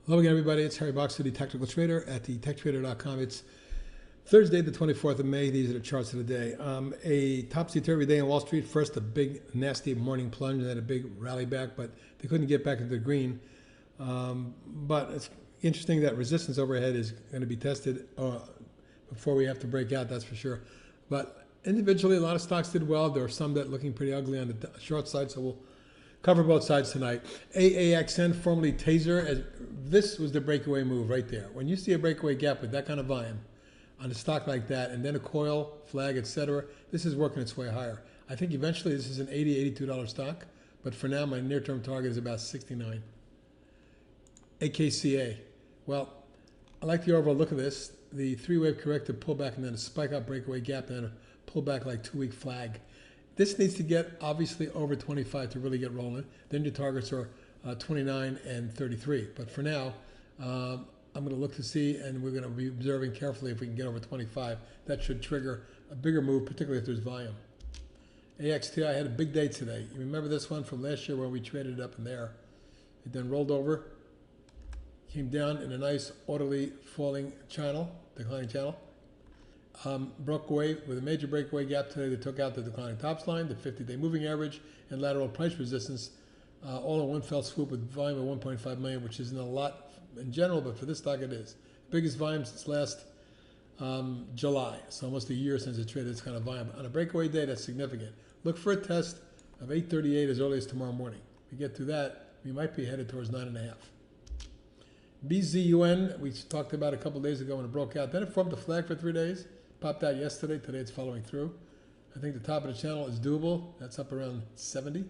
Hello again, everybody. It's Harry Boxer, the technical trader at thetechtrader.com. It's Thursday, the 24th of May. These are the charts of the day. A topsy-turvy day on Wall Street. First, a big, nasty morning plunge, and then a big rally back, but they couldn't get back into the green. But it's interesting that resistance overhead is going to be tested before we have to break out, that's for sure. But individually, a lot of stocks did well. There are some that are looking pretty ugly on the short side, so we'll cover both sides tonight. AAXN, formerly Taser, this was the breakaway move right there. When you see a breakaway gap with that kind of volume on a stock like that, and then a coil, flag, etc., this is working its way higher. I think eventually this is an $80, $82 stock, but for now my near-term target is about 69. AKCA. Well, I like the overall look of this. The three-wave corrective pullback and then a spike up breakaway gap and then a pullback like two-week flag. This needs to get obviously over 25 to really get rolling. Then your targets are 29 and 33. But for now, I'm going to look to see, and we're going to be observing carefully if we can get over 25. That should trigger a bigger move, particularly if there's volume. AXTI had a big day today. You remember this one from last year where we traded up in there. It then rolled over, came down in a nice orderly falling channel, declining channel. Broke away with a major breakaway gap today that took out the declining tops line, the 50-day moving average, and lateral price resistance, all in one fell swoop with volume of 1.5 million, which isn't a lot in general, but for this stock it is. Biggest volume since last July, so almost a year since it traded this kind of volume. On a breakaway day, that's significant. Look for a test of 838 as early as tomorrow morning. If we get through that, we might be headed towards 9.5. BZUN, we talked about a couple days ago when it broke out. Then it formed a flag for 3 days. Popped out yesterday. Today it's following through. I think the top of the channel is doable. That's up around 70.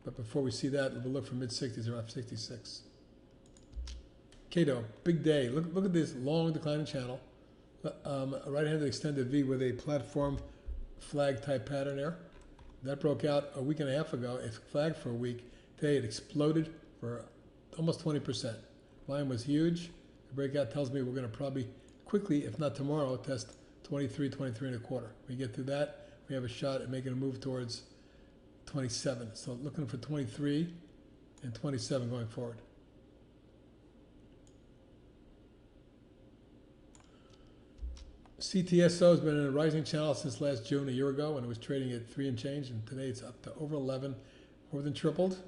But before we see that, we'll look for mid-60s, around 66. Cato, big day. Look at this long declining channel. A right-handed extended V with a platform flag type pattern there. That broke out a week and a half ago. It flagged for a week. Today it exploded for almost 20%. Volume was huge. The breakout tells me we're going to probably quickly, if not tomorrow, test 23, 23 and a quarter. We get through that, we have a shot at making a move towards 27. So looking for 23 and 27 going forward. CTSO has been in a rising channel since last June, a year ago, when it was trading at 3 and change, and today it's up to over 11, more than tripled.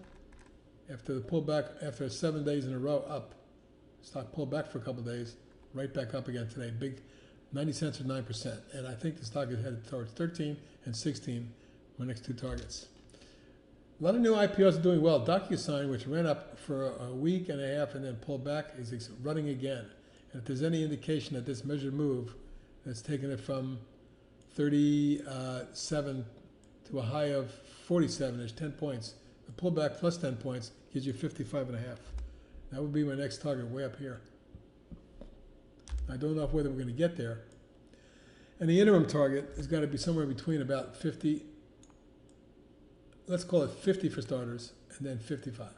After the pullback, after 7 days in a row up, stock pulled back for a couple of days, right back up again today. Big 90 cents or 9%. And I think the stock is headed towards 13 and 16, my next two targets. A lot of new IPOs are doing well. DocuSign, which ran up for a week and a half and then pulled back, is running again. And if there's any indication that this measured move that's taken it from 37 to a high of 47, there's 10 points. The pullback plus 10 points gives you 55.5. That would be my next target way up here. I don't know whether we're going to get there. And the interim target has got to be somewhere between about 50, let's call it 50 for starters, and then 55.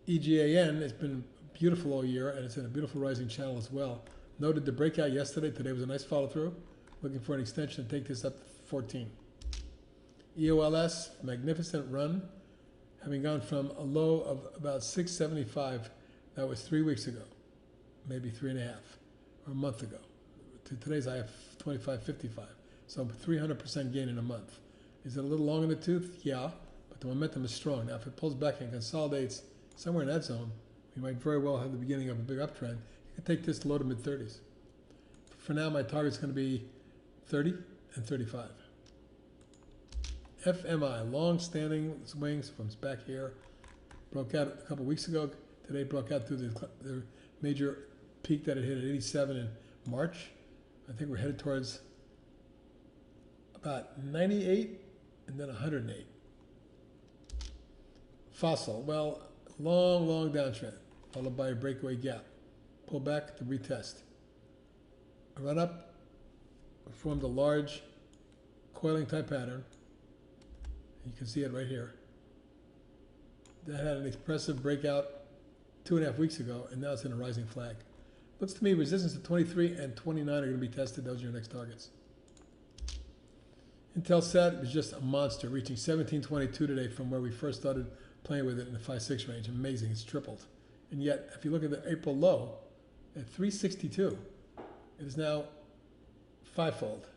EGAN has been beautiful all year, and it's in a beautiful rising channel as well. Noted the breakout yesterday. Today was a nice follow through. Looking for an extension to take this up to 14. EOLS, magnificent run, having gone from a low of about 675, that was 3 weeks ago. Maybe 3.5, or a month ago. To today's I have 25.55, so 300% gain in a month. Is it a little long in the tooth? Yeah, but the momentum is strong. Now, if it pulls back and consolidates somewhere in that zone, we might very well have the beginning of a big uptrend. You can take this to low to mid 30s. For now, my target's going to be 30 and 35. FMI, long-standing swings from back here, broke out a couple weeks ago. Today broke out through the major peak that it hit at 87 in March. I think we're headed towards about 98 and then 108. Fossil, well, long downtrend, followed by a breakaway gap. Pull back to retest. A run up, formed a large coiling type pattern. You can see it right here. That had an expressive breakout 2.5 weeks ago, and now it's in a rising flag. Looks to me resistance at 23 and 29 are going to be tested. Those are your next targets. Intelsat was just a monster, reaching 1722 today from where we first started playing with it in the 5-6 range. Amazing, it's tripled. And yet, if you look at the April low at 362, it is now fivefold.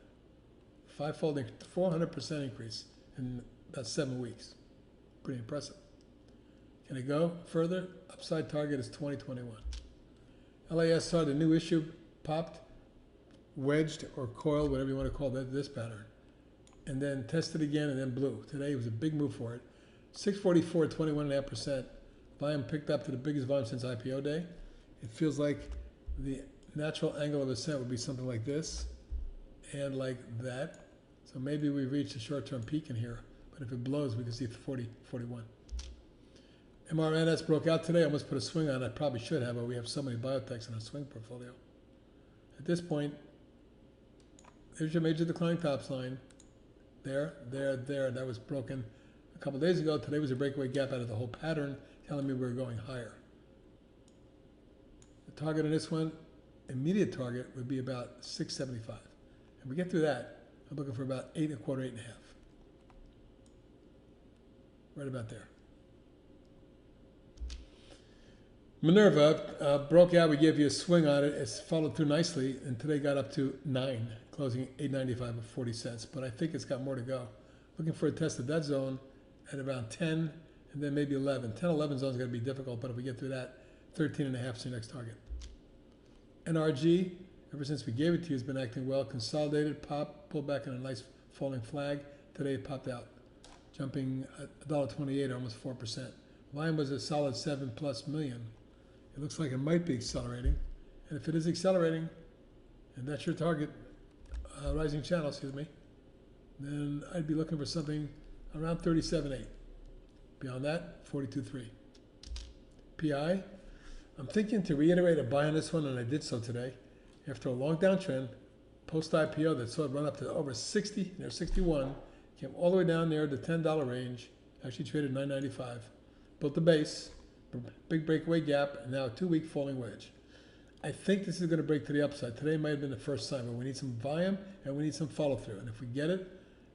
400% increase in about 7 weeks. Pretty impressive. Can it go further? Upside target is 2021. LAS saw the new issue popped, wedged or coiled, whatever you want to call that, this pattern, and then tested again and then blew. Today was a big move for it. 644 at 21.5%. Volume picked up to the biggest volume since IPO day. It feels like the natural angle of ascent would be something like this and like that. So maybe we've reached a short-term peak in here, but if it blows, we can see 40, 41. MRNS broke out today. I almost put a swing on it. I probably should have, but we have so many biotechs in our swing portfolio. At this point, there's your major decline tops line. There. That was broken a couple days ago. Today was a breakaway gap out of the whole pattern, telling me we were going higher. The target on this one, immediate target, would be about 675. If we get through that, I'm looking for about 8 1/4, 8.5. Right about there. Minerva broke out. We gave you a swing on it. It's followed through nicely, and today got up to 9, closing 8.95 at 40 cents. But I think it's got more to go. Looking for a test of that zone at around 10, and then maybe 11. 10, 11 zone is going to be difficult, but if we get through that, 13.5 is your next target. NRG, ever since we gave it to you, has been acting well. Consolidated, pop, pulled back on a nice falling flag. Today it popped out, jumping $1.28, almost 4%. Volume was a solid 7+ million. It looks like it might be accelerating. And if it is accelerating, and that's your target, rising channel, then I'd be looking for something around 37.8. Beyond that, 42.3. PI, I'm thinking to reiterate a buy on this one, and I did so today. After a long downtrend, post-IPO that saw it run up to over 60, near 61, came all the way down near the $10 range, actually traded $9.95, built the base, big breakaway gap, and now a 2-week falling wedge. I think this is going to break to the upside. Today might have been the first sign, but we need some volume and we need some follow through. And if we get it,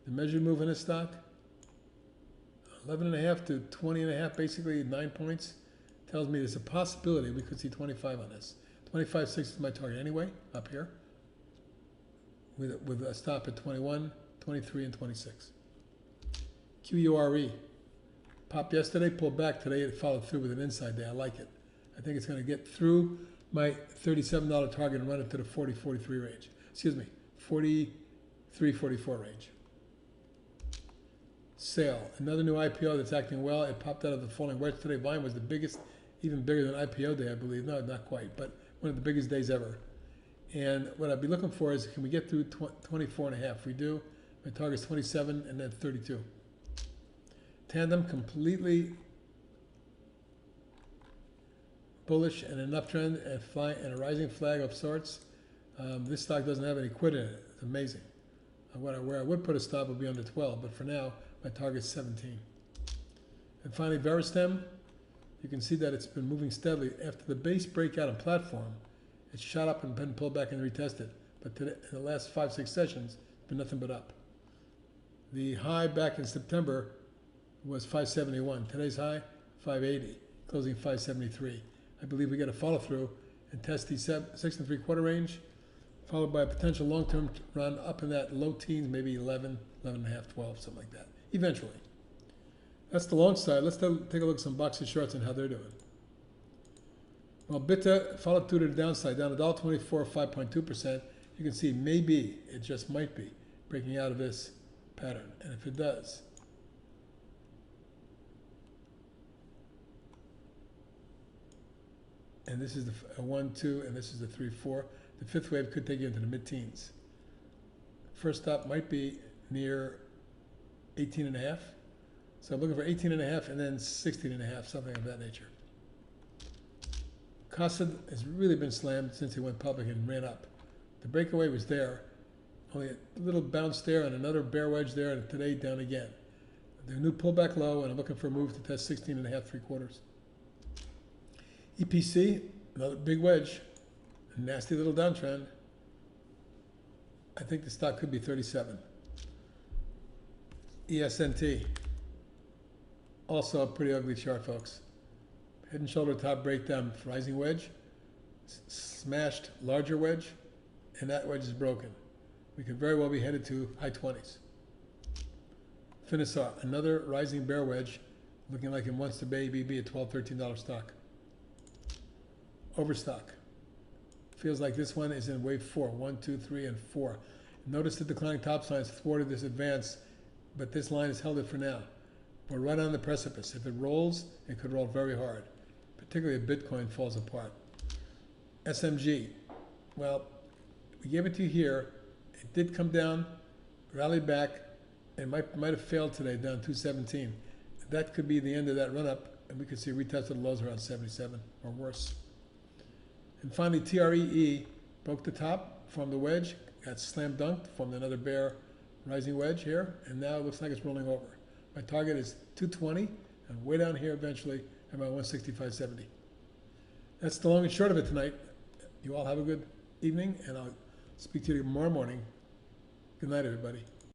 the measured move in this stock, 11.5 to 20.5, basically 9 points, tells me there's a possibility we could see 25 on this. 25.6 is my target anyway, up here, with a stop at 21, 23, and 26. QURE. Popped yesterday, pulled back today. It followed through with an inside day. I like it. I think it's going to get through my $37 target and run it to the 40, 43 range. 43, 44 range. Sale, another new IPO that's acting well. It popped out of the falling wedge today. Volume was the biggest, even bigger than IPO day, I believe. No, not quite, but one of the biggest days ever. And what I'd be looking for is, can we get through 24.5? If we do, my target's 27 and then 32. Tandem, completely bullish and an uptrend and a rising flag of sorts. This stock doesn't have any quit in it. It's amazing. Where I would put a stop would be under 12, but for now, my target's 17. And finally, Veristem, you can see that it's been moving steadily. After the base breakout and platform, it shot up and then pulled back and retested. But today, in the last 5-6 sessions, it's been nothing but up. The high back in September was 571. Today's high, 580, closing 573. I believe we get a follow through and test the 6 3/4 range, followed by a potential long-term run up in that low teens, maybe 11, 11.5, 12, something like that, eventually. That's the long side. Let's take a look at some boxes shorts and how they're doing. Well, Bitta followed through to the downside, down $1.24, 5.2%. You can see maybe, it just might be, breaking out of this pattern. And if it does, and this is the 1, 2, and this is the 3, 4. The fifth wave could take you into the mid-teens. First stop might be near 18.5. So I'm looking for 18.5 and then 16.5, something of that nature. AKCA has really been slammed since he went public and ran up. The breakaway was there, only a little bounce there and another bear wedge there, and today down again. The new pullback low, and I'm looking for a move to test 16.5, 3/4. EPC, another big wedge, a nasty little downtrend. I think the stock could be 37. ESNT, also a pretty ugly chart, folks. Head and shoulder top breakdown, rising wedge, smashed larger wedge, and that wedge is broken. We could very well be headed to high 20s. Finish off another rising bear wedge, looking like it wants to be a $12, $13 stock. Overstock. Feels like this one is in wave 4, 1, 2, 3, and 4. Notice the declining top signs thwarted this advance, but this line has held it for now. We're right on the precipice. If it rolls, it could roll very hard, particularly if Bitcoin falls apart. SMG. Well, we gave it to you here. It did come down, rallied back, and might have failed today down 217. That could be the end of that run-up, and we could see retested lows around 77 or worse. And finally, TREE broke the top, formed the wedge, got slam dunked, formed another bear rising wedge here, and now it looks like it's rolling over. My target is 220, and way down here eventually, about 165.70. That's the long and short of it tonight. You all have a good evening, and I'll speak to you tomorrow morning. Good night, everybody.